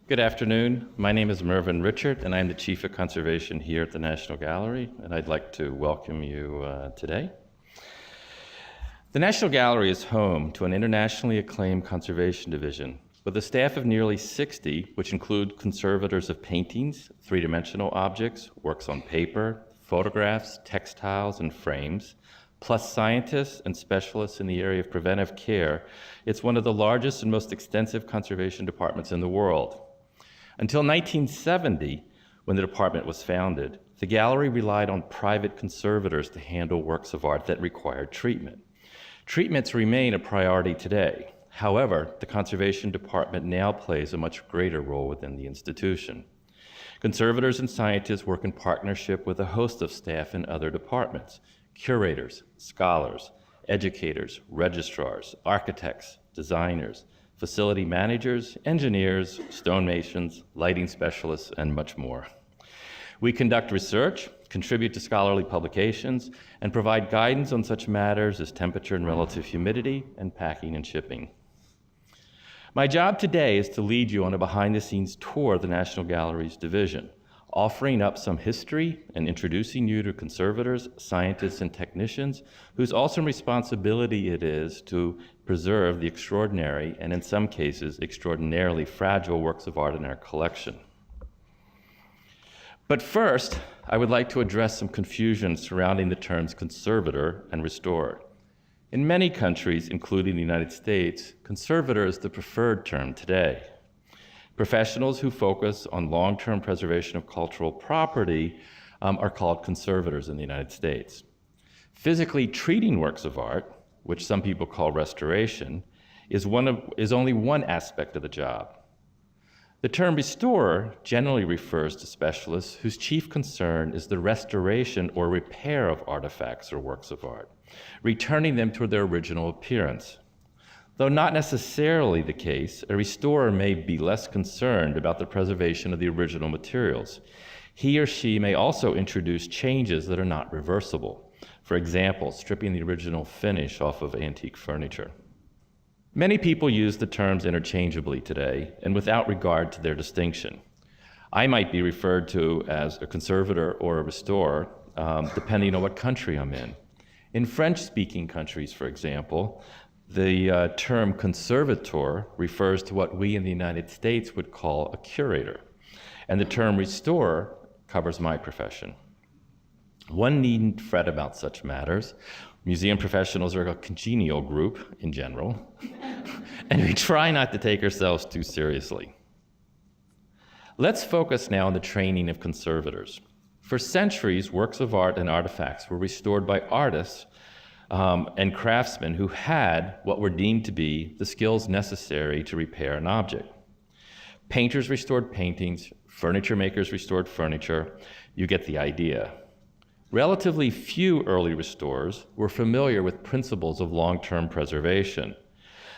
Good afternoon. My name is Mervyn Richard, and I'm the Chief of Conservation here at the National Gallery, and I'd like to welcome you today. The National Gallery is home to an internationally acclaimed conservation division with a staff of nearly 60, which include conservators of paintings, three-dimensional objects, works on paper, photographs, textiles, and frames, plus scientists and specialists in the area of preventive care. It's one of the largest and most extensive conservation departments in the world. Until 1970, when the department was founded, the gallery relied on private conservators to handle works of art that required treatment. Treatments remain a priority today. However, the conservation department now plays a much greater role within the institution. Conservators and scientists work in partnership with a host of staff in other departments: curators, scholars, educators, registrars, architects, designers, facility managers, engineers, stonemasons, lighting specialists, and much more. We conduct research, contribute to scholarly publications, and provide guidance on such matters as temperature and relative humidity, and packing and shipping. My job today is to lead you on a behind-the-scenes tour of the National Gallery's division, offering up some history and introducing you to conservators, scientists, and technicians whose awesome responsibility it is to preserve the extraordinary, and in some cases, extraordinarily fragile works of art in our collection. But first, I would like to address some confusion surrounding the terms conservator and restorer. In many countries, including the United States, conservator is the preferred term today. Professionals who focus on long-term preservation of cultural property are called conservators in the United States. Physically treating works of art, which some people call restoration, is only one aspect of the job. The term restorer generally refers to specialists whose chief concern is the restoration or repair of artifacts or works of art, returning them to their original appearance. Though not necessarily the case, a restorer may be less concerned about the preservation of the original materials. He or she may also introduce changes that are not reversible. For example, stripping the original finish off of antique furniture. Many people use the terms interchangeably today and without regard to their distinction. I might be referred to as a conservator or a restorer, depending on what country I'm in. In French-speaking countries, for example, the term conservator refers to what we in the United States would call a curator, and the term restorer covers my profession. One needn't fret about such matters. Museum professionals are a congenial group in general, and we try not to take ourselves too seriously. Let's focus now on the training of conservators. For centuries, works of art and artifacts were restored by artists and craftsmen who had what were deemed to be the skills necessary to repair an object. Painters restored paintings, furniture makers restored furniture. You get the idea. Relatively few early restorers were familiar with principles of long-term preservation.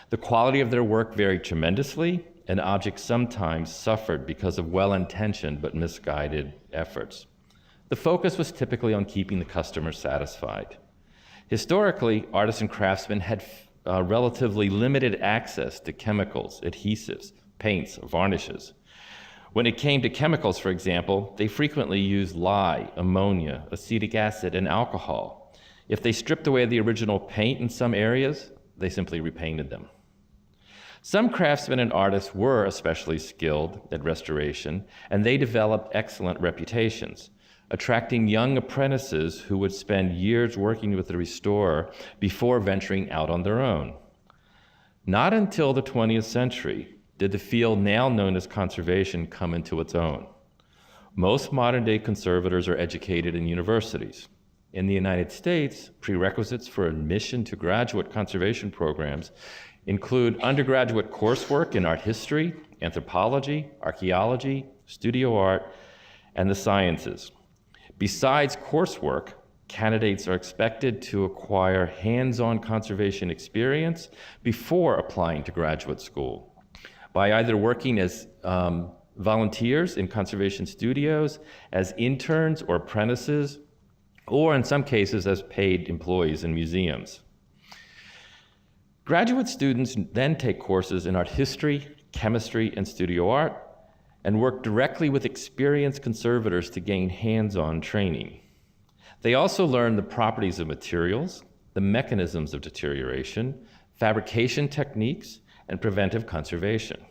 The quality of their work varied tremendously, and objects sometimes suffered because of well-intentioned but misguided efforts. The focus was typically on keeping the customer satisfied. Historically, artists and craftsmen had relatively limited access to chemicals, adhesives, paints, varnishes. When it came to chemicals, for example, they frequently used lye, ammonia, acetic acid, and alcohol. If they stripped away the original paint in some areas, they simply repainted them. Some craftsmen and artists were especially skilled at restoration, and they developed excellent reputations, attracting young apprentices who would spend years working with the restorer before venturing out on their own. Not until the 20th century did the field now known as conservation come into its own. Most modern-day conservators are educated in universities. In the United States, prerequisites for admission to graduate conservation programs include undergraduate coursework in art history, anthropology, archaeology, studio art, and the sciences. Besides coursework, candidates are expected to acquire hands-on conservation experience before applying to graduate school, by either working as volunteers in conservation studios, as interns or apprentices, or in some cases as paid employees in museums. Graduate students then take courses in art history, chemistry, and studio art, and work directly with experienced conservators to gain hands-on training. They also learn the properties of materials, the mechanisms of deterioration, fabrication techniques, and preventive conservation.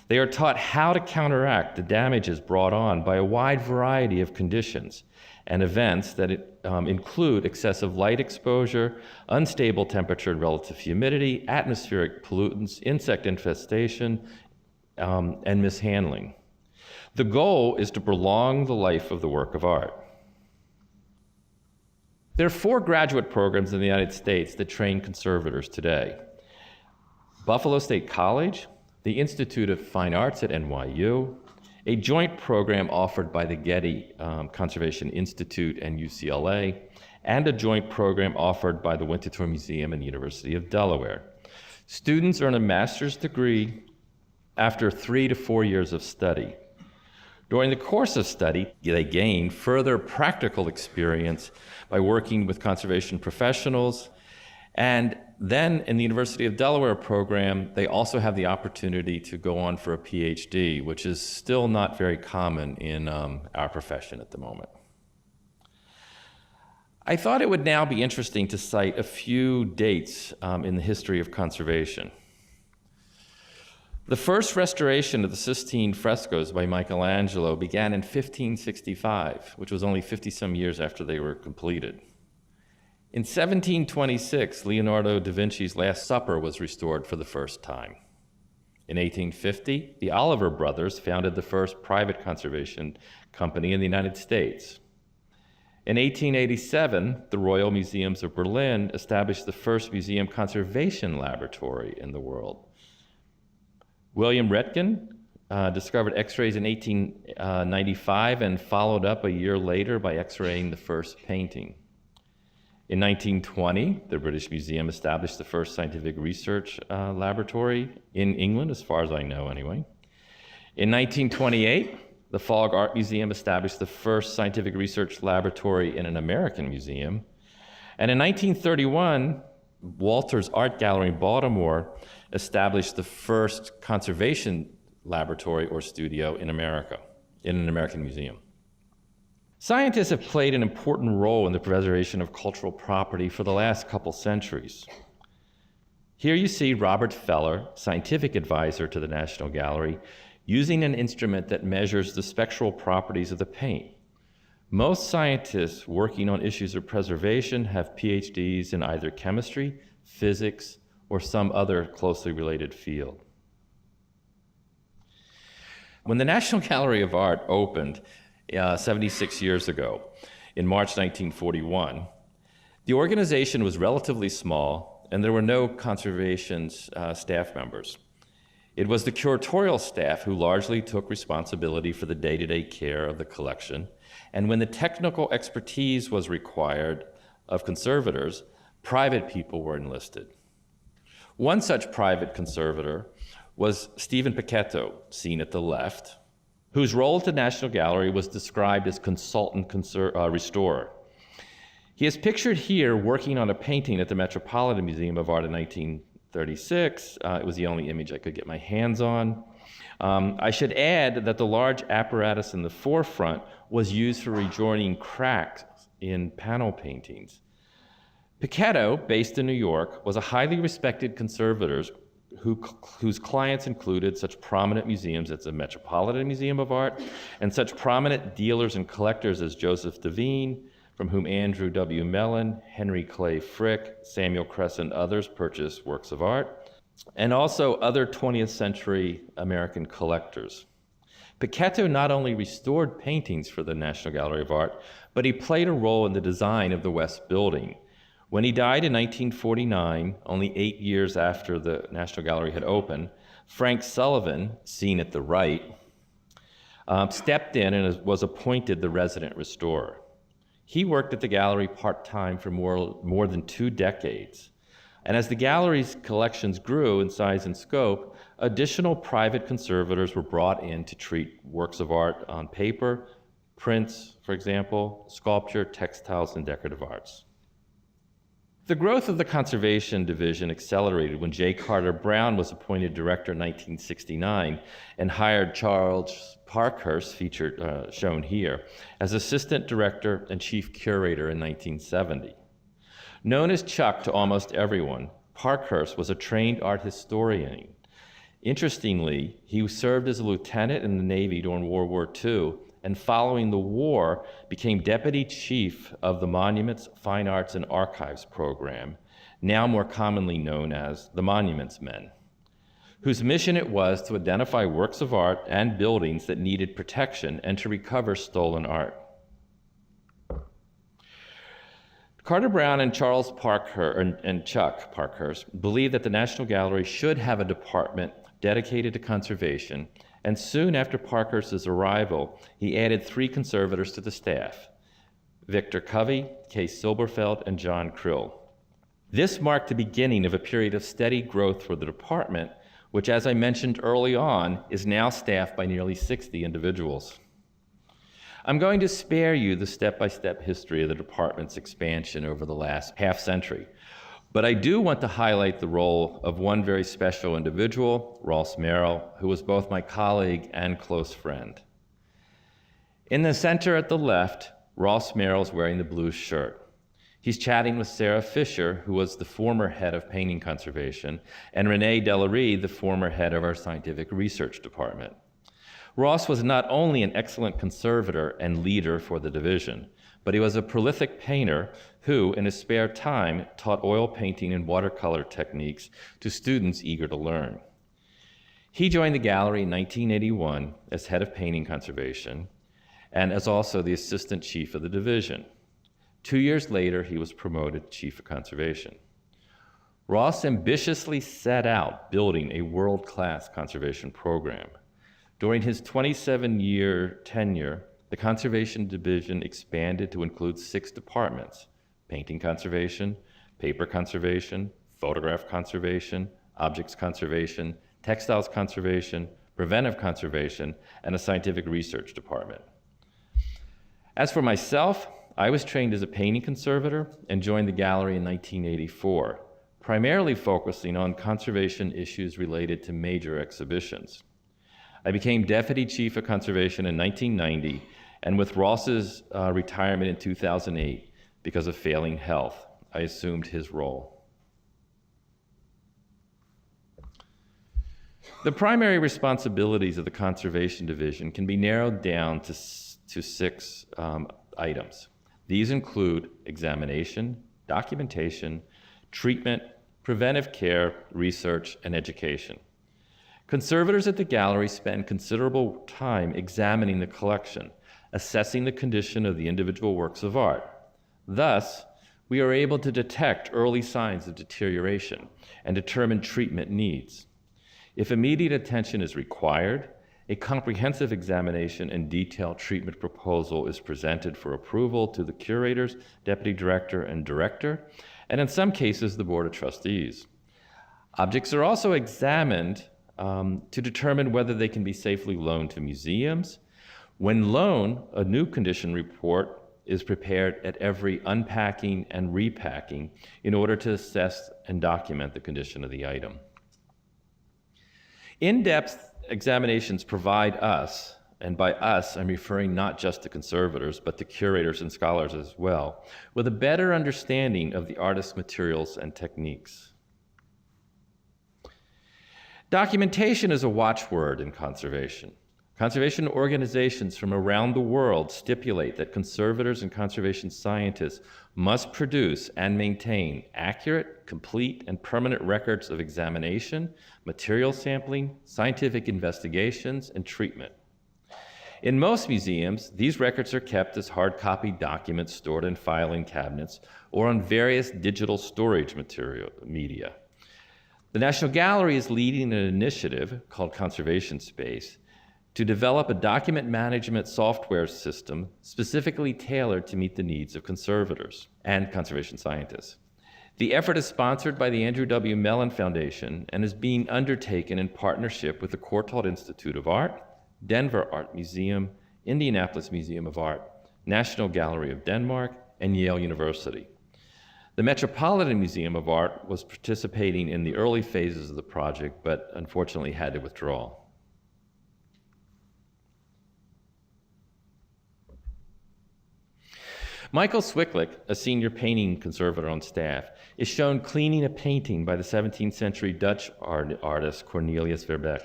They are taught how to counteract the damages brought on by a wide variety of conditions and events that include excessive light exposure, unstable temperature and relative humidity, atmospheric pollutants, insect infestation, and mishandling. The goal is to prolong the life of the work of art. There are 4 graduate programs in the United States that train conservators today. Buffalo State College, the Institute of Fine Arts at NYU, a joint program offered by the Getty Conservation Institute and UCLA, and a joint program offered by the Winterthur Museum and University of Delaware. Students earn a master's degree after 3 to 4 years of study. During the course of study, they gain further practical experience by working with conservation professionals. And then in the University of Delaware program, they also have the opportunity to go on for a PhD, which is still not very common in our profession at the moment. I thought it would now be interesting to cite a few dates in the history of conservation. The first restoration of the Sistine frescoes by Michelangelo began in 1565, which was only 50-some years after they were completed. In 1726, Leonardo da Vinci's Last Supper was restored for the first time. In 1850, the Oliver brothers founded the first private conservation company in the United States. In 1887, the Royal Museums of Berlin established the first museum conservation laboratory in the world. William Röntgen discovered X-rays in 1895 and followed up a year later by X-raying the first painting. In 1920, the British Museum established the first scientific research laboratory in England, as far as I know anyway. In 1928, the Fogg Art Museum established the first scientific research laboratory in an American museum. And in 1931, Walters Art Gallery in Baltimore established the first conservation laboratory or studio in America, in an American museum. Scientists have played an important role in the preservation of cultural property for the last couple centuries. Here you see Robert Feller, scientific advisor to the National Gallery, using an instrument that measures the spectral properties of the paint. Most scientists working on issues of preservation have PhDs in either chemistry, physics, or some other closely related field. When the National Gallery of Art opened 76 years ago, in March 1941, the organization was relatively small and there were no conservation staff members. It was the curatorial staff who largely took responsibility for the day-to-day care of the collection, and when the technical expertise was required of conservators, private people were enlisted. One such private conservator was Stephen Picchetto, seen at the left, whose role at the National Gallery was described as consultant restorer. He is pictured here working on a painting at the Metropolitan Museum of Art in 1936. It was the only image I could get my hands on. I should add that the large apparatus in the forefront was used for rejoining cracks in panel paintings. Picchetto, based in New York, was a highly respected conservator whose clients included such prominent museums as the Metropolitan Museum of Art and such prominent dealers and collectors as Joseph Devine, from whom Andrew W. Mellon, Henry Clay Frick, Samuel Kress, and others purchased works of art, and also other 20th century American collectors. Picchetto not only restored paintings for the National Gallery of Art, but he played a role in the design of the West Building. When he died in 1949, only 8 years after the National Gallery had opened, Frank Sullivan, seen at the right, stepped in and was appointed the resident restorer. He worked at the gallery part-time for more than 2 decades. And as the gallery's collections grew in size and scope, additional private conservators were brought in to treat works of art on paper, prints, for example, sculpture, textiles, and decorative arts. The growth of the Conservation Division accelerated when J. Carter Brown was appointed director in 1969 and hired Charles Parkhurst, shown here, as assistant director and chief curator in 1970. Known as Chuck to almost everyone, Parkhurst was a trained art historian. Interestingly, he served as a lieutenant in the Navy during World War II, and following the war, became deputy chief of the Monuments, Fine Arts, and Archives program, now more commonly known as the Monuments Men, whose mission it was to identify works of art and buildings that needed protection and to recover stolen art. Carter Brown and Charles Parkhurst and Chuck Parkhurst believed that the National Gallery should have a department dedicated to conservation, and soon after Parkhurst's arrival, he added 3 conservators to the staff: Victor Covey, Kay Silberfeld, and John Krill. This marked the beginning of a period of steady growth for the department, which, as I mentioned early on, is now staffed by nearly 60 individuals. I'm going to spare you the step-by-step history of the department's expansion over the last half-century, but I do want to highlight the role of one very special individual, Ross Merrill, who was both my colleague and close friend. In the center at the left, Ross Merrill's wearing the blue shirt. He's chatting with Sarah Fisher, who was the former head of painting conservation, and Renee Delarue, the former head of our scientific research department. Ross was not only an excellent conservator and leader for the division, but he was a prolific painter who, in his spare time, taught oil painting and watercolor techniques to students eager to learn. He joined the gallery in 1981 as head of painting conservation and as also the assistant chief of the division. 2 years later, he was promoted to chief of conservation. Ross ambitiously set out building a world-class conservation program. During his 27-year tenure, the Conservation Division expanded to include 6 departments: painting conservation, paper conservation, photograph conservation, objects conservation, textiles conservation, preventive conservation, and a scientific research department. As for myself, I was trained as a painting conservator and joined the gallery in 1984, primarily focusing on conservation issues related to major exhibitions. I became deputy chief of conservation in 1990, and with Ross's retirement in 2008, because of failing health, I assumed his role. The primary responsibilities of the Conservation Division can be narrowed down to 6 items. These include examination, documentation, treatment, preventive care, research, and education. Conservators at the gallery spend considerable time examining the collection, assessing the condition of the individual works of art. Thus, we are able to detect early signs of deterioration and determine treatment needs. If immediate attention is required, a comprehensive examination and detailed treatment proposal is presented for approval to the curators, deputy director, and director, and in some cases, the Board of Trustees. Objects are also examined to determine whether they can be safely loaned to museums. When loaned, a new condition report is prepared at every unpacking and repacking in order to assess and document the condition of the item. In-depth examinations provide us, and by us I'm referring not just to conservators, but to curators and scholars as well, with a better understanding of the artist's materials and techniques. Documentation is a watchword in conservation. Conservation organizations from around the world stipulate that conservators and conservation scientists must produce and maintain accurate, complete, and permanent records of examination, material sampling, scientific investigations, and treatment. In most museums, these records are kept as hard copy documents stored in filing cabinets or on various digital storage media. The National Gallery is leading an initiative called Conservation Space to develop a document management software system specifically tailored to meet the needs of conservators and conservation scientists. The effort is sponsored by the Andrew W. Mellon Foundation and is being undertaken in partnership with the Courtauld Institute of Art, Denver Art Museum, Indianapolis Museum of Art, National Gallery of Denmark, and Yale University. The Metropolitan Museum of Art was participating in the early phases of the project, but unfortunately had to withdraw. Michael Swicklick, a senior painting conservator on staff, is shown cleaning a painting by the 17th century Dutch artist Cornelius Verbeek.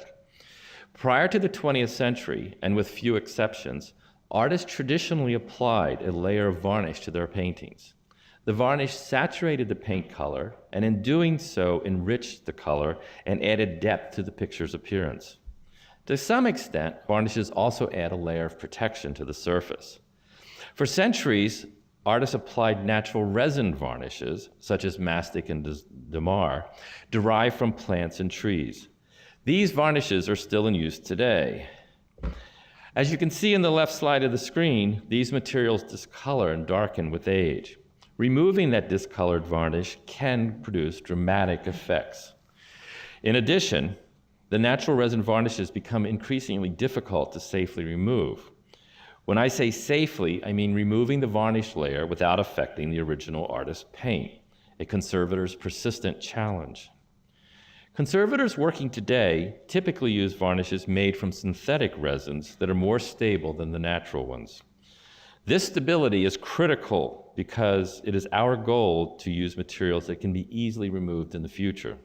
Prior to the 20th century, and with few exceptions, artists traditionally applied a layer of varnish to their paintings. The varnish saturated the paint color, and in doing so, enriched the color and added depth to the picture's appearance. To some extent, varnishes also add a layer of protection to the surface. For centuries, artists applied natural resin varnishes, such as mastic and damar, derived from plants and trees. These varnishes are still in use today. As you can see in the left slide of the screen, these materials discolor and darken with age. Removing that discolored varnish can produce dramatic effects. In addition, the natural resin varnishes become increasingly difficult to safely remove. When I say safely, I mean removing the varnish layer without affecting the original artist's paint, a conservator's persistent challenge. Conservators working today typically use varnishes made from synthetic resins that are more stable than the natural ones. This stability is critical because it is our goal to use materials that can be easily removed in the future,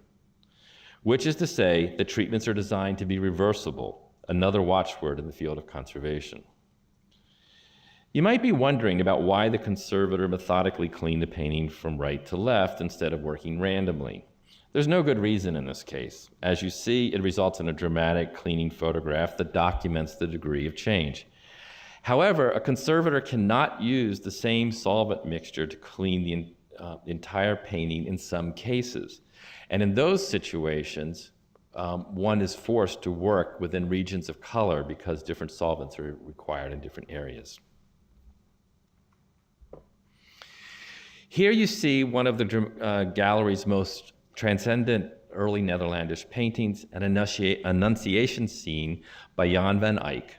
which is to say that treatments are designed to be reversible, another watchword in the field of conservation. You might be wondering about why the conservator methodically cleaned the painting from right to left instead of working randomly. There's no good reason in this case. As you see, it results in a dramatic cleaning photograph that documents the degree of change. However, a conservator cannot use the same solvent mixture to clean the entire painting in some cases. And in those situations, one is forced to work within regions of color because different solvents are required in different areas. Here you see one of the gallery's most transcendent early Netherlandish paintings, an Annunciation scene by Jan van Eyck,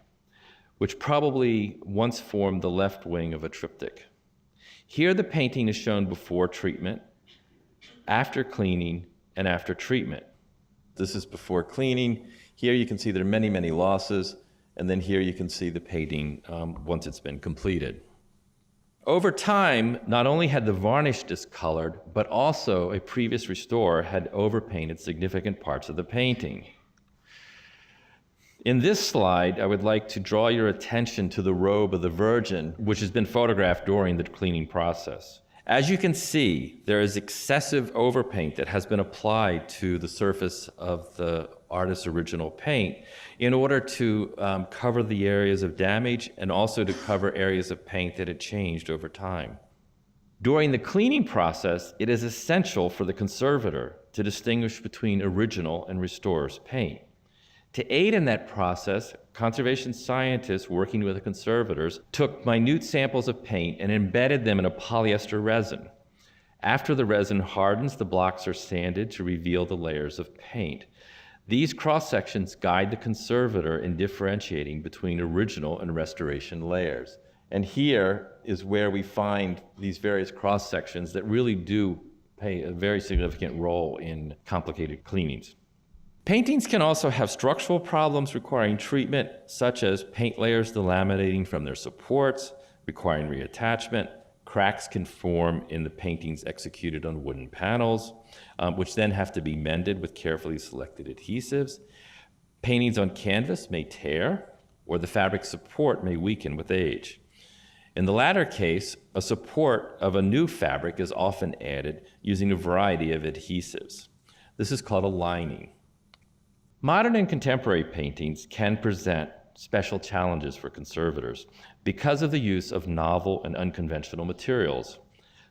which probably once formed the left wing of a triptych. Here the painting is shown before treatment, after cleaning, and after treatment. This is before cleaning. Here you can see there are many, many losses, and then here you can see the painting once it's been completed. Over time, not only had the varnish discolored, but also a previous restorer had overpainted significant parts of the painting. In this slide, I would like to draw your attention to the robe of the Virgin, which has been photographed during the cleaning process. As you can see, there is excessive overpaint that has been applied to the surface of the artist's original paint in order to cover the areas of damage and also to cover areas of paint that had changed over time. During the cleaning process, it is essential for the conservator to distinguish between original and restorer's paint. To aid in that process, conservation scientists working with the conservators took minute samples of paint and embedded them in a polyester resin. After the resin hardens, the blocks are sanded to reveal the layers of paint. These cross-sections guide the conservator in differentiating between original and restoration layers. And here is where we find these various cross-sections that really do play a very significant role in complicated cleanings. Paintings can also have structural problems requiring treatment, such as paint layers delaminating from their supports, requiring reattachment. Cracks can form in the paintings executed on wooden panels, which then have to be mended with carefully selected adhesives. Paintings on canvas may tear, or the fabric support may weaken with age. In the latter case, a support of a new fabric is often added using a variety of adhesives. This is called a lining. Modern and contemporary paintings can present special challenges for conservators because of the use of novel and unconventional materials,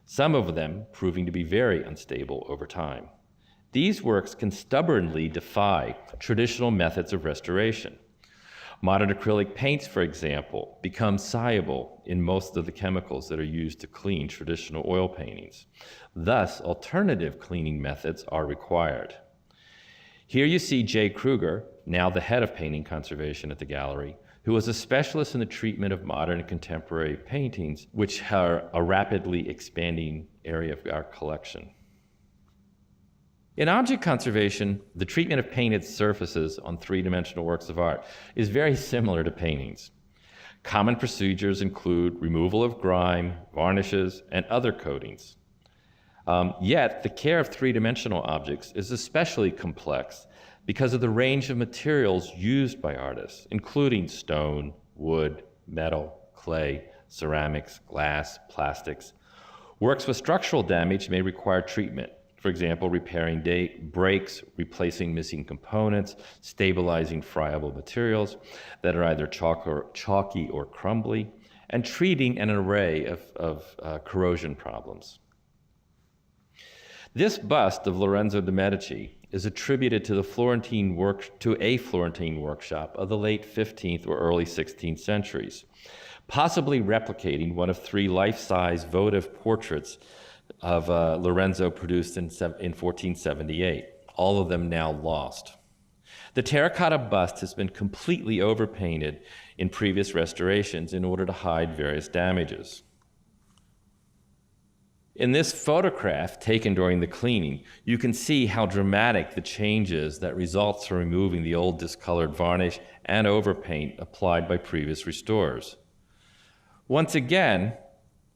some of them proving to be very unstable over time. These works can stubbornly defy traditional methods of restoration. Modern acrylic paints, for example, become soluble in most of the chemicals that are used to clean traditional oil paintings. Thus, alternative cleaning methods are required. Here you see Jay Kruger, now the head of painting conservation at the gallery, who was a specialist in the treatment of modern and contemporary paintings, which are a rapidly expanding area of our collection. In object conservation, the treatment of painted surfaces on three-dimensional works of art is very similar to paintings. Common procedures include removal of grime, varnishes, and other coatings. Yet, the care of three-dimensional objects is especially complex because of the range of materials used by artists, including stone, wood, metal, clay, ceramics, glass, plastics. Works with structural damage may require treatment. For example, repairing breaks, replacing missing components, stabilizing friable materials that are either chalky or crumbly, and treating an array of corrosion problems. This bust of Lorenzo de' Medici is attributed to a Florentine workshop of the late 15th or early 16th centuries, possibly replicating one of three life-size votive portraits of Lorenzo produced in 1478, all of them now lost. The terracotta bust has been completely overpainted in previous restorations in order to hide various damages. In this photograph taken during the cleaning, you can see how dramatic the change is that results from removing the old discolored varnish and overpaint applied by previous restorers. Once again,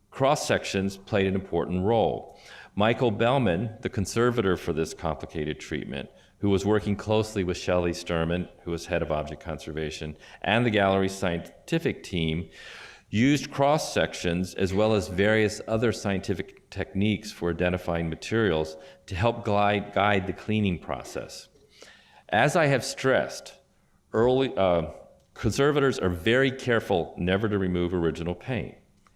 cross-sections played an important role. Michael Bellman, the conservator for this complicated treatment, who was working closely with Shelley Sturman, who was head of object conservation, and the gallery's scientific team, used cross-sections as well as various other scientific techniques for identifying materials to help guide the cleaning process. As I have stressed, conservators are very careful never to remove original paint.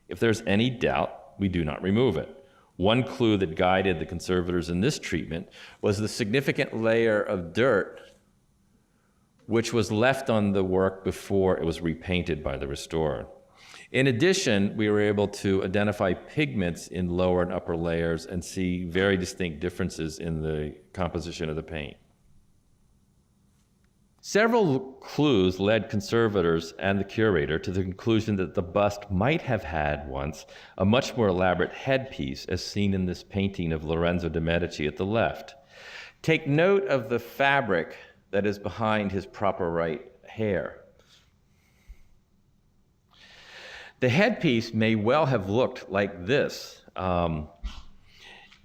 If there's any doubt, we do not remove it. One clue that guided the conservators in this treatment was the significant layer of dirt which was left on the work before it was repainted by the restorer. In addition, we were able to identify pigments in lower and upper layers and see very distinct differences in the composition of the paint. Several clues led conservators and the curator to the conclusion that the bust might have had once a much more elaborate headpiece, as seen in this painting of Lorenzo de' Medici at the left. Take note of the fabric that is behind his proper right hair. The headpiece may well have looked like this. And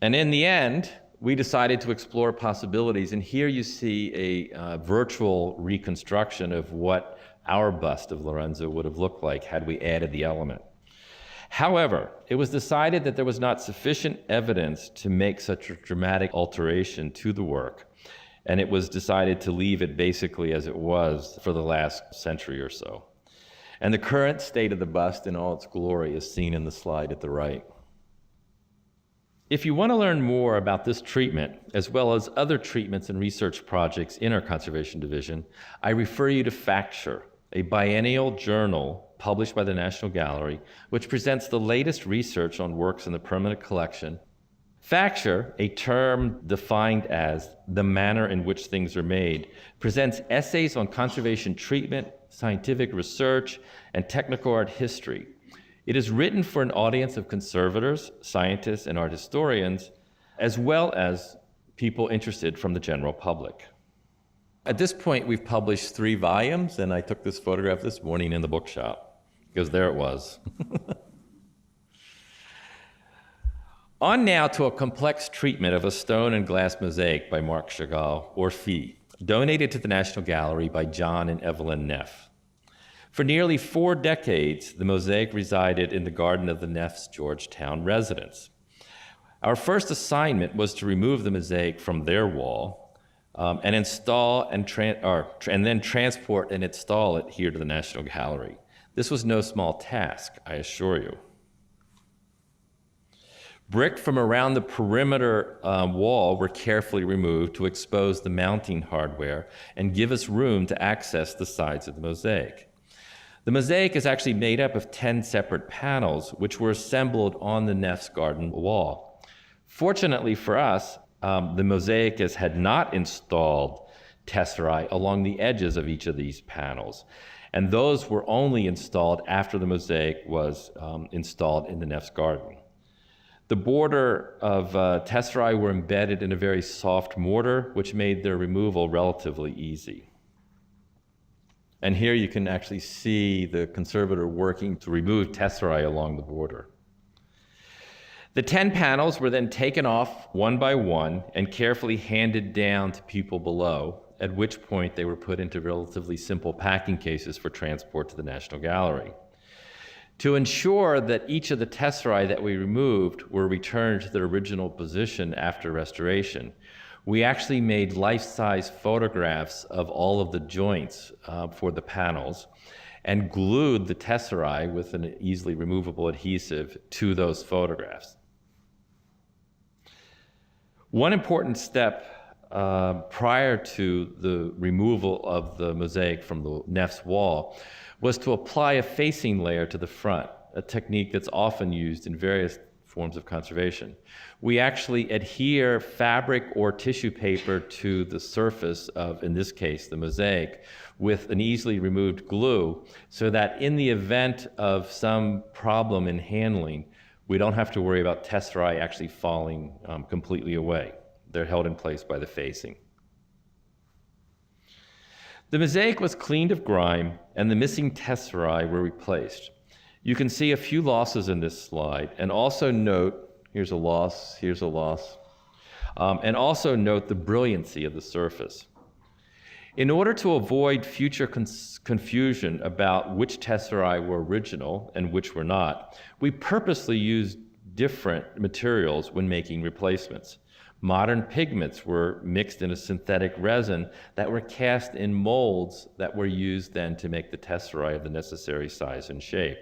in the end, we decided to explore possibilities, and here you see a virtual reconstruction of what our bust of Lorenzo would have looked like had we added the element. However, it was decided that there was not sufficient evidence to make such a dramatic alteration to the work, and it was decided to leave it basically as it was for the last century or so. And the current state of the bust in all its glory is seen in the slide at the right. If you want to learn more about this treatment, as well as other treatments and research projects in our conservation division, I refer you to Facture, a biennial journal published by the National Gallery, which presents the latest research on works in the permanent collection. Facture, a term defined as the manner in which things are made, presents essays on conservation treatment, scientific research, and technical art history. It is written for an audience of conservators, scientists, and art historians, as well as people interested from the general public. At this point, we've published 3 volumes, and I took this photograph this morning in the bookshop, because there it was. On now to a complex treatment of a stone and glass mosaic by Marc Chagall, Orphée, donated to the National Gallery by John and Evelyn Neff. For nearly 4 decades, the mosaic resided in the garden of the Neff's Georgetown residence. Our first assignment was to remove the mosaic from their wall and install and then transport and install it here to the National Gallery. This was no small task, I assure you. Brick from around the perimeter wall were carefully removed to expose the mounting hardware and give us room to access the sides of the mosaic. The mosaic is actually made up of 10 separate panels, which were assembled on the Neff's garden wall. Fortunately for us, the mosaicist had not installed tesserae along the edges of each of these panels, and those were only installed after the mosaic was installed in the Neff's garden. The border of tesserae were embedded in a very soft mortar, which made their removal relatively easy. And here you can actually see the conservator working to remove tesserae along the border. The 10 panels were then taken off one by one and carefully handed down to people below, at which point they were put into relatively simple packing cases for transport to the National Gallery. To ensure that each of the tesserae that we removed were returned to their original position after restoration, we actually made life-size photographs of all of the joints for the panels and glued the tesserae with an easily removable adhesive to those photographs. One important step prior to the removal of the mosaic from the Neff's wall was to apply a facing layer to the front, a technique that's often used in various forms of conservation. We actually adhere fabric or tissue paper to the surface of, in this case, the mosaic, with an easily removed glue, so that in the event of some problem in handling, we don't have to worry about tesserae actually falling completely away. They're held in place by the facing. The mosaic was cleaned of grime, and the missing tesserae were replaced. You can see a few losses in this slide, and also note, here's a loss, and also note the brilliancy of the surface. In order to avoid future confusion about which tesserae were original and which were not, we purposely used different materials when making replacements. Modern pigments were mixed in a synthetic resin that were cast in molds that were used then to make the tesserae of the necessary size and shape.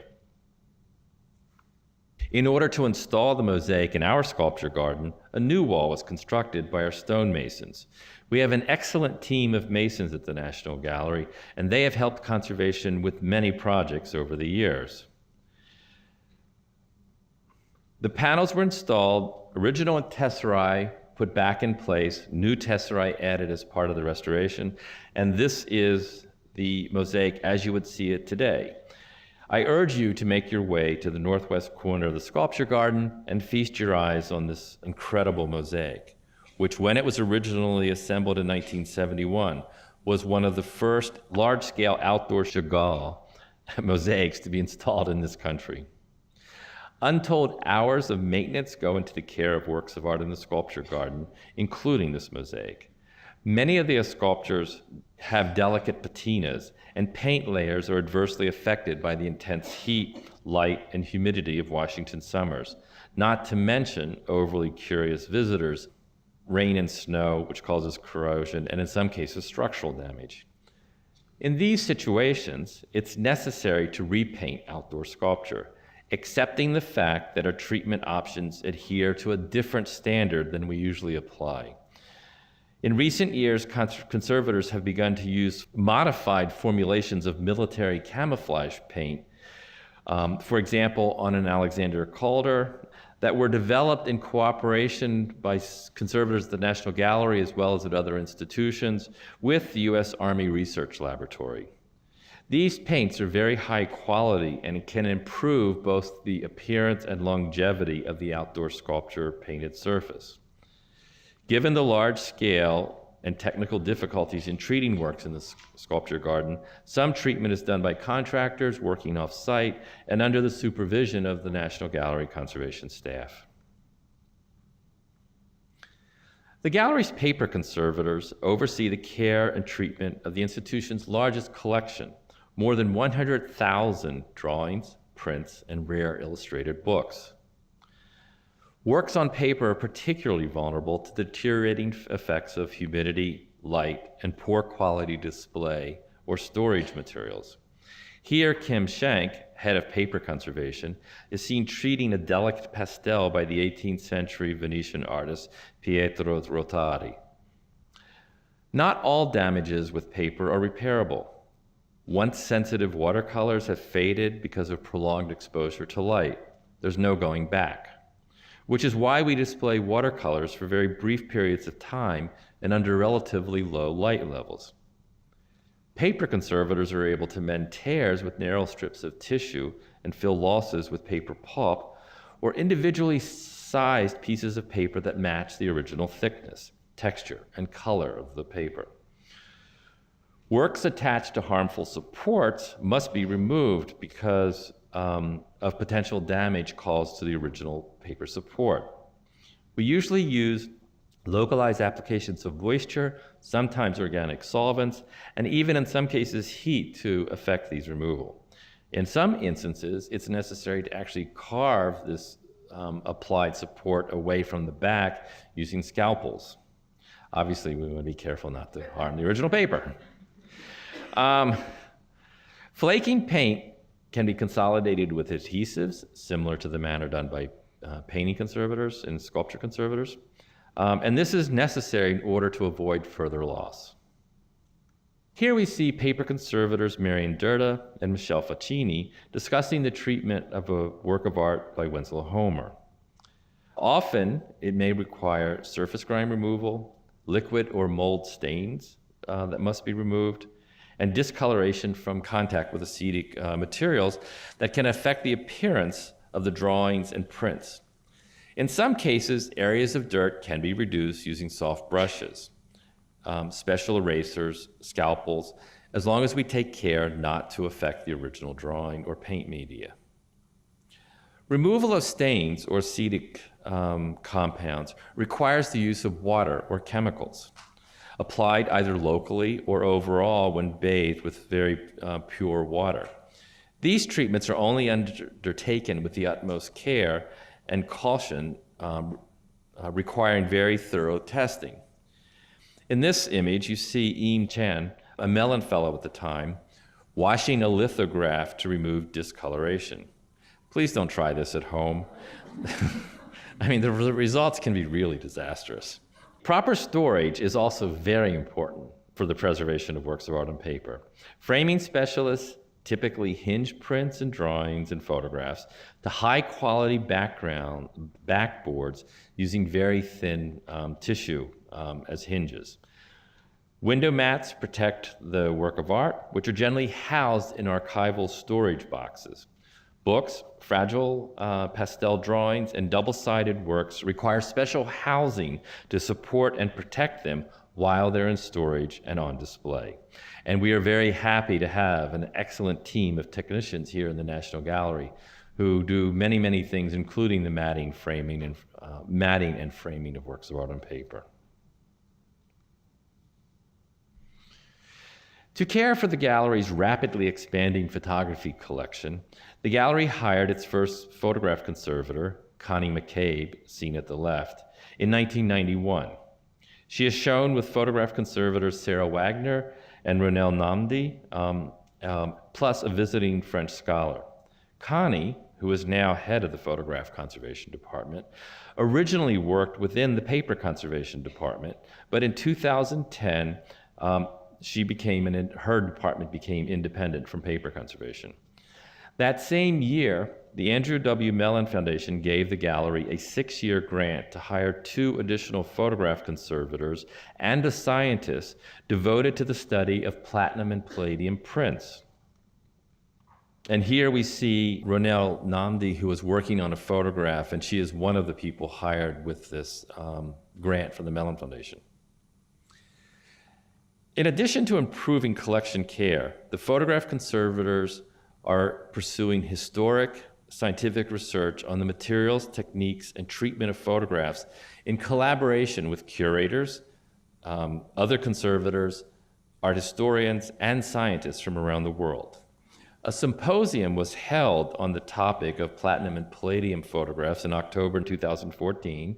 In order to install the mosaic in our sculpture garden, a new wall was constructed by our stonemasons. We have an excellent team of masons at the National Gallery, and they have helped conservation with many projects over the years. The panels were installed, original tesserae put back in place, new tesserae added as part of the restoration, and this is the mosaic as you would see it today. I urge you to make your way to the northwest corner of the sculpture garden and feast your eyes on this incredible mosaic, which when it was originally assembled in 1971, was one of the first large-scale outdoor Chagall mosaics to be installed in this country. Untold hours of maintenance go into the care of works of art in the sculpture garden, including this mosaic. Many of the sculptures have delicate patinas, and paint layers are adversely affected by the intense heat, light, and humidity of Washington summers, not to mention overly curious visitors, rain and snow, which causes corrosion, and in some cases structural damage. In these situations, it's necessary to repaint outdoor sculpture, accepting the fact that our treatment options adhere to a different standard than we usually apply. In recent years, conservators have begun to use modified formulations of military camouflage paint, for example, on an Alexander Calder, that were developed in cooperation by conservators at the National Gallery as well as at other institutions with the U.S. Army Research Laboratory. These paints are very high quality and can improve both the appearance and longevity of the outdoor sculpture painted surface. Given the large scale and technical difficulties in treating works in the sculpture garden, some treatment is done by contractors working off-site and under the supervision of the National Gallery conservation staff. The gallery's paper conservators oversee the care and treatment of the institution's largest collection, more than 100,000 drawings, prints, and rare illustrated books. Works on paper are particularly vulnerable to the deteriorating effects of humidity, light, and poor quality display or storage materials. Here, Kim Schenk, head of paper conservation, is seen treating a delicate pastel by the 18th century Venetian artist Pietro Rotari. Not all damages with paper are repairable. Once sensitive watercolors have faded because of prolonged exposure to light, there's no going back, which is why we display watercolors for very brief periods of time and under relatively low light levels. Paper conservators are able to mend tears with narrow strips of tissue and fill losses with paper pulp, or individually sized pieces of paper that match the original thickness, texture, and color of the paper. Works attached to harmful supports must be removed because of potential damage caused to the original paper support. We usually use localized applications of moisture, sometimes organic solvents, and even in some cases heat to effect these removal. In some instances, it's necessary to actually carve this applied support away from the back using scalpels. Obviously, we want to be careful not to harm the original paper. Flaking paint can be consolidated with adhesives, similar to the manner done by painting conservators and sculpture conservators. And this is necessary in order to avoid further loss. Here we see paper conservators Marion Dirda and Michele Facchini discussing the treatment of a work of art by Winslow Homer. Often, it may require surface grime removal, liquid or mold stains that must be removed, and discoloration from contact with acetic materials that can affect the appearance of the drawings and prints. In some cases, areas of dirt can be reduced using soft brushes, special erasers, scalpels, as long as we take care not to affect the original drawing or paint media. Removal of stains or acetic compounds requires the use of water or chemicals, applied either locally or overall when bathed with very pure water. These treatments are only undertaken with the utmost care and caution, requiring very thorough testing. In this image, you see Eam Chan, a Mellon Fellow at the time, washing a lithograph to remove discoloration. Please don't try this at home. I mean, the results can be really disastrous. Proper storage is also very important for the preservation of works of art on paper. Framing specialists typically hinge prints and drawings and photographs to high-quality backboards using very thin tissue as hinges. Window mats protect the work of art, which are generally housed in archival storage boxes. Books, fragile pastel drawings, and double-sided works require special housing to support and protect them while they're in storage and on display. And we are very happy to have an excellent team of technicians here in the National Gallery who do many, many things, including the matting and framing of works of art on paper. To care for the gallery's rapidly expanding photography collection, the gallery hired its first photograph conservator, Connie McCabe, seen at the left, in 1991. She is shown with photograph conservators Sarah Wagner and Ronelle Namdi, plus a visiting French scholar. Connie, who is now head of the Photograph Conservation Department, originally worked within the Paper Conservation Department, but in 2010, her department became independent from paper conservation. That same year, the Andrew W. Mellon Foundation gave the gallery a 6-year grant to hire 2 additional photograph conservators and a scientist devoted to the study of platinum and palladium prints. And here we see Ronelle Namdi, who is working on a photograph, and she is one of the people hired with this grant from the Mellon Foundation. In addition to improving collection care, the photograph conservators are pursuing historic scientific research on the materials, techniques, and treatment of photographs in collaboration with curators, other conservators, art historians, and scientists from around the world. A symposium was held on the topic of platinum and palladium photographs in October 2014,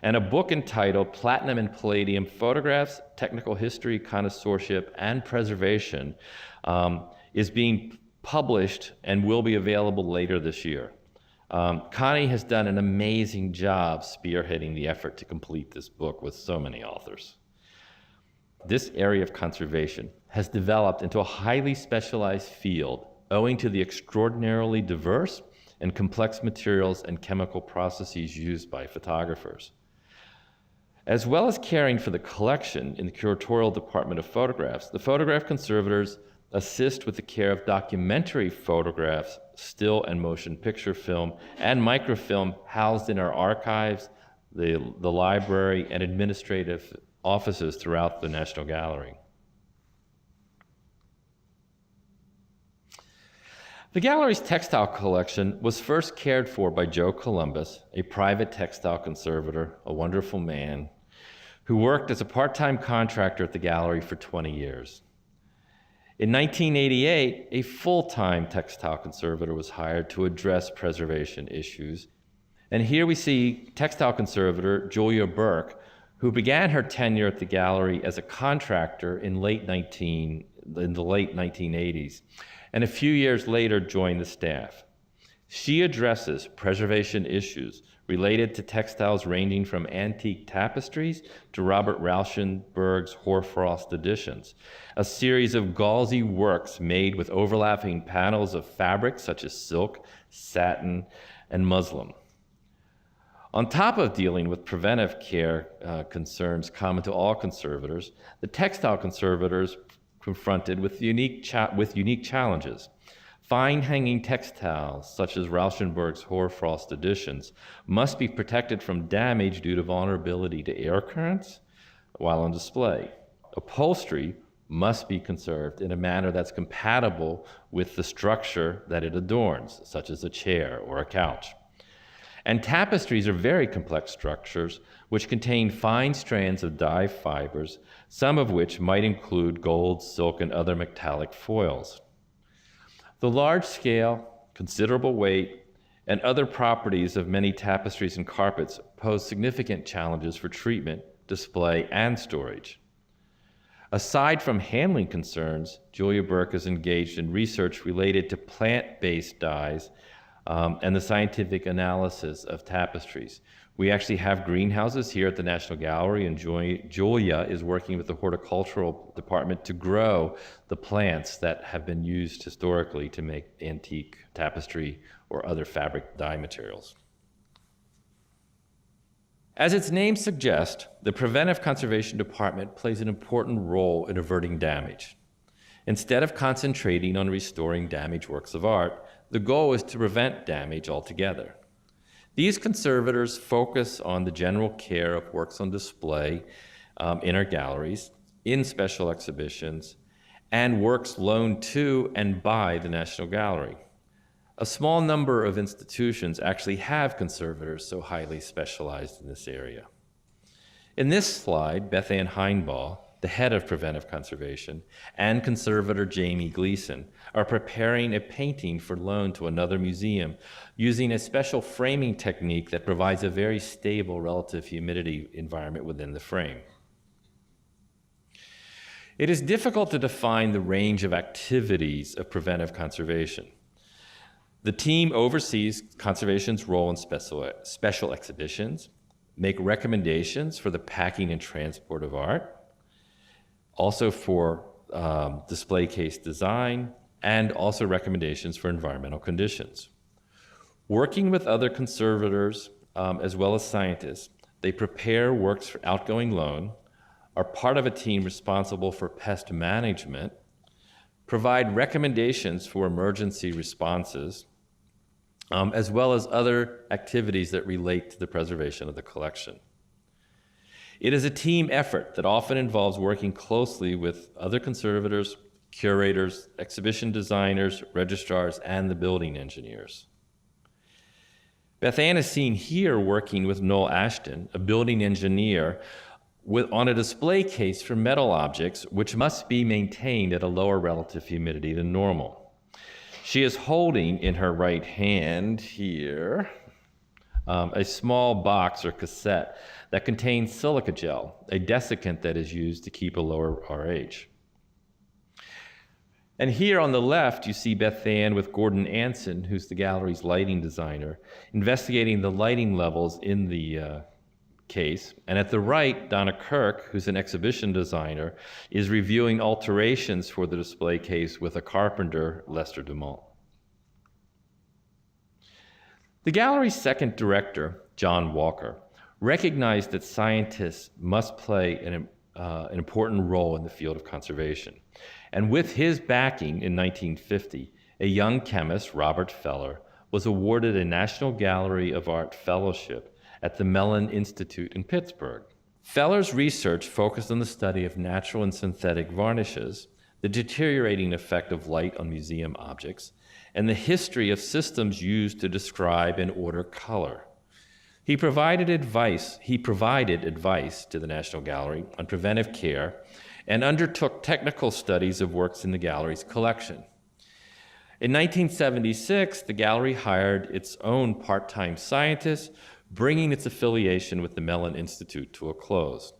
and a book entitled Platinum and Palladium Photographs, Technical History, Connoisseurship, and Preservation is being published and will be available later this year. Connie has done an amazing job spearheading the effort to complete this book with so many authors. This area of conservation has developed into a highly specialized field owing to the extraordinarily diverse and complex materials and chemical processes used by photographers. As well as caring for the collection in the curatorial department of photographs, the photograph conservators assist with the care of documentary photographs, still and motion picture film, and microfilm housed in our archives, the library, and administrative offices throughout the National Gallery. The gallery's textile collection was first cared for by Joe Columbus, a private textile conservator, a wonderful man, who worked as a part-time contractor at the gallery for 20 years. In 1988, a full-time textile conservator was hired to address preservation issues. And here we see textile conservator Julia Burke, who began her tenure at the gallery as a contractor in the late 1980s, and a few years later joined the staff. She addresses preservation issues related to textiles ranging from antique tapestries to Robert Rauschenberg's Hoarfrost editions, a series of gauzy works made with overlapping panels of fabrics such as silk, satin, and muslin. On top of dealing with preventive care concerns common to all conservators, the textile conservators confronted with unique challenges. Fine hanging textiles, such as Rauschenberg's Hoarfrost editions, must be protected from damage due to vulnerability to air currents while on display. Upholstery must be conserved in a manner that's compatible with the structure that it adorns, such as a chair or a couch. And tapestries are very complex structures which contain fine strands of dye fibers, some of which might include gold, silk, and other metallic foils. The large scale, considerable weight, and other properties of many tapestries and carpets pose significant challenges for treatment, display, and storage. Aside from handling concerns, Julia Burke is engaged in research related to plant-based dyes and the scientific analysis of tapestries. We actually have greenhouses here at the National Gallery, and Julia is working with the horticultural department to grow the plants that have been used historically to make antique tapestry or other fabric dye materials. As its name suggests, the Preventive Conservation Department plays an important role in averting damage. Instead of concentrating on restoring damaged works of art, the goal is to prevent damage altogether. These conservators focus on the general care of works on display in our galleries, in special exhibitions, and works loaned to and by the National Gallery. A small number of institutions actually have conservators so highly specialized in this area. In this slide, Beth Ann Heinbaugh, the head of Preventive Conservation, and conservator Jamie Gleason are preparing a painting for loan to another museum using a special framing technique that provides a very stable relative humidity environment within the frame. It is difficult to define the range of activities of preventive conservation. The team oversees conservation's role in special exhibitions, make recommendations for the packing and transport of art, also for display case design, and also recommendations for environmental conditions. Working with other conservators as well as scientists, they prepare works for outgoing loan, are part of a team responsible for pest management, provide recommendations for emergency responses, as well as other activities that relate to the preservation of the collection. It is a team effort that often involves working closely with other conservators, curators, exhibition designers, registrars, and the building engineers. Beth Ann is seen here working with Noel Ashton, a building engineer, on a display case for metal objects, which must be maintained at a lower relative humidity than normal. She is holding in her right hand here a small box or cassette that contains silica gel, a desiccant that is used to keep a lower RH. And here on the left, you see Beth Ann with Gordon Anson, who's the gallery's lighting designer, investigating the lighting levels in the case. And at the right, Donna Kirk, who's an exhibition designer, is reviewing alterations for the display case with a carpenter, Lester Dumont. The gallery's second director, John Walker, recognized that scientists must play an important role in the field of conservation. And with his backing in 1950, a young chemist, Robert Feller, was awarded a National Gallery of Art Fellowship at the Mellon Institute in Pittsburgh. Feller's research focused on the study of natural and synthetic varnishes, the deteriorating effect of light on museum objects, and the history of systems used to describe and order color. He provided advice to the National Gallery on preventive care and undertook technical studies of works in the gallery's collection. In 1976, the gallery hired its own part-time scientist, bringing its affiliation with the Mellon Institute to a close.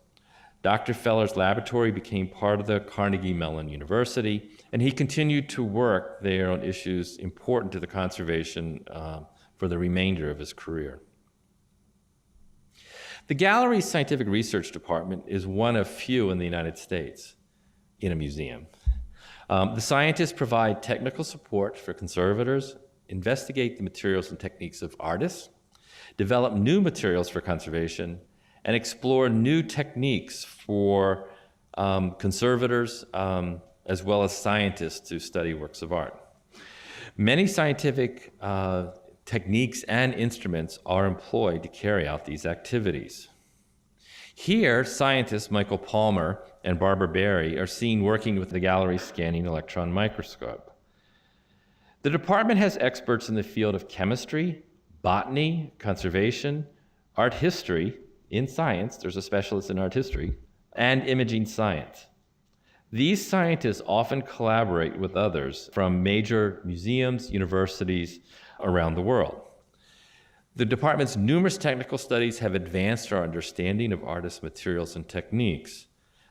Dr. Feller's laboratory became part of the Carnegie Mellon University, and he continued to work there on issues important to the conservation for the remainder of his career. The gallery's scientific research department is one of few in the United States in a museum. The scientists provide technical support for conservators, investigate the materials and techniques of artists, develop new materials for conservation, and explore new techniques for conservators as well as scientists to study works of art. Many scientific techniques and instruments are employed to carry out these activities. Here, scientists Michael Palmer and Barbara Berry are seen working with the gallery's scanning electron microscope. The department has experts in the field of chemistry, botany, conservation, art history, in science, there's a specialist in art history, and imaging science. These scientists often collaborate with others from major museums, universities around the world. The department's numerous technical studies have advanced our understanding of artists' materials and techniques.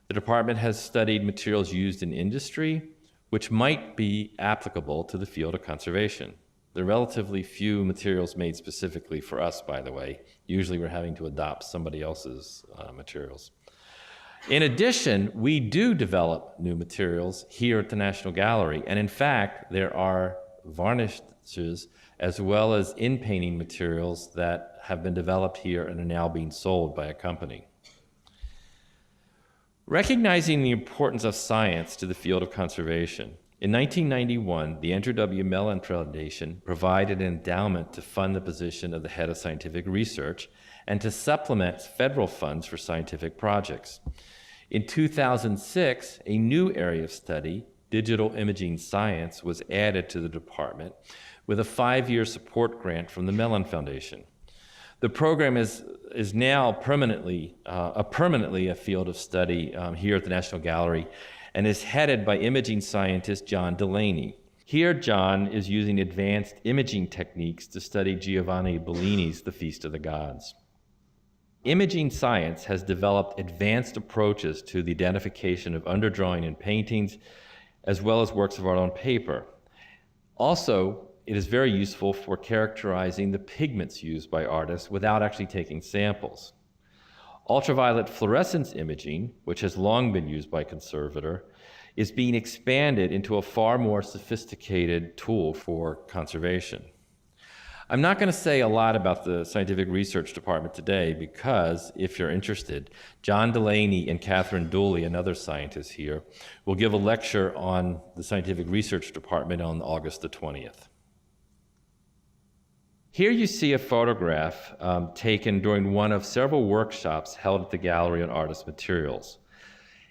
The department has studied materials used in industry, which might be applicable to the field of conservation. There are relatively few materials made specifically for us, by the way. Usually we're having to adopt somebody else's materials. In addition, we do develop new materials here at the National Gallery, and in fact, there are varnishes as well as in-painting materials that have been developed here and are now being sold by a company. Recognizing the importance of science to the field of conservation, in 1991, the Andrew W. Mellon Foundation provided an endowment to fund the position of the head of scientific research and to supplement federal funds for scientific projects. In 2006, a new area of study, digital imaging science, was added to the department with a 5-year support grant from the Mellon Foundation. The program is now permanently a field of study here at the National Gallery and is headed by imaging scientist John Delaney. Here, John is using advanced imaging techniques to study Giovanni Bellini's The Feast of the Gods. Imaging science has developed advanced approaches to the identification of underdrawing in paintings, as well as works of art on paper. Also, it is very useful for characterizing the pigments used by artists without actually taking samples. Ultraviolet fluorescence imaging, which has long been used by conservator, is being expanded into a far more sophisticated tool for conservation. I'm not going to say a lot about the scientific research department today because, if you're interested, John Delaney and Catherine Dooley, another scientist here, will give a lecture on the scientific research department on August the 20th. Here you see a photograph taken during one of several workshops held at the Gallery on Artist Materials.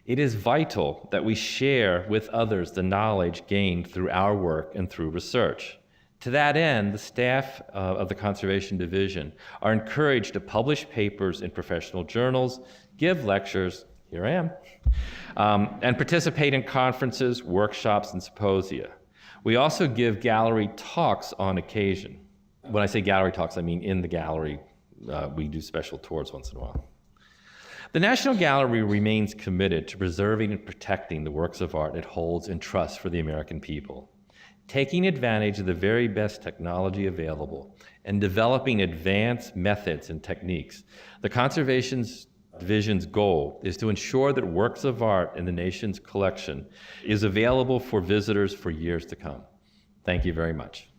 It is vital that we share with others the knowledge gained through our work and through research. To that end, the staff of the Conservation Division are encouraged to publish papers in professional journals, give lectures, here I am, and participate in conferences, workshops, and symposia. We also give gallery talks on occasion. When I say gallery talks, I mean in the gallery. We do special tours once in a while. The National Gallery remains committed to preserving and protecting the works of art it holds in trust for the American people. Taking advantage of the very best technology available and developing advanced methods and techniques, the Conservation Division's goal is to ensure that works of art in the nation's collection is available for visitors for years to come. Thank you very much.